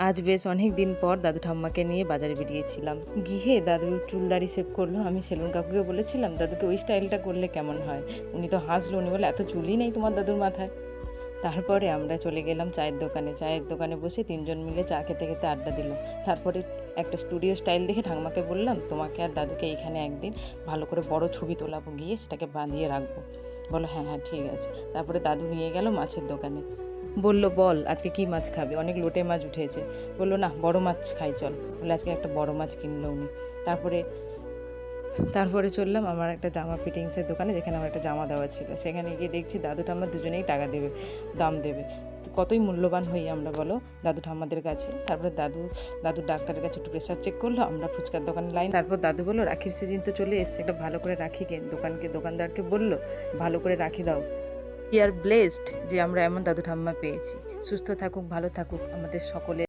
আজ বেশ অনেক দিন পর দাদু ঠাম্মাকে নিয়ে বাজারে বেরিয়েছিলাম। গিয়ে দাদু চুলদাড়ি সেভ করলো। আমি সেলুন কাকুকে বলেছিলাম দাদুকে ওই স্টাইলটা করলে কেমন হয়। উনি তো হাসলো, উনি বলে এত চুলই নেই তোমার দাদুর মাথায়। তারপরে আমরা চলে গেলাম চায়ের দোকানে বসে তিনজন মিলে চা খেতে খেতে আড্ডা দিলাম। তারপরে একটা স্টুডিও স্টাইল দেখে ঠাম্মাকে বললাম তোমাকে আর দাদুকে এইখানে একদিন ভালো করে বড় ছবি তোলাবো, গিয়ে সেটাকে বাঁধিয়ে রাখবো। বলো হ্যাঁ হ্যাঁ ঠিক আছে। তারপরে দাদু নিয়ে গেল মাছের দোকানে। বলল বল আজকে কি মাছ খাবে, অনেক লোটে মাছ উঠেছে। বললো না বড় মাছ খাই চল। বলে আজকে একটা বড় মাছ কিনলো উনি। তারপরে চললাম আমার একটা জামা ফিটিংসের দোকানে, যেখানে আমার একটা জামা দেওয়া ছিল। সেখানে গিয়ে দেখছি দাদু ঠাম্মা দুজনেই টাকা দেবে, দাম দেবে। কতই মূল্যবান হই আমরা বলো দাদু ঠাম্মাদের কাছে। তারপরে দাদু ডাক্তারের কাছে একটু প্রেশার চেক করলো, আমরা ফুচকার দোকানে লাইন। তারপর দাদু বললো রাখির সিজন তো চলে এসছে, একটা ভালো করে রাখি কেন। দোকানদারকে বললো ভালো করে রাখি দাও। উই আর ব্লেসড যে আমরা এমন দাদু ঠাম্মা পেয়েছি। সুস্থ থাকুক, ভালো থাকুক আমাদের সকলে।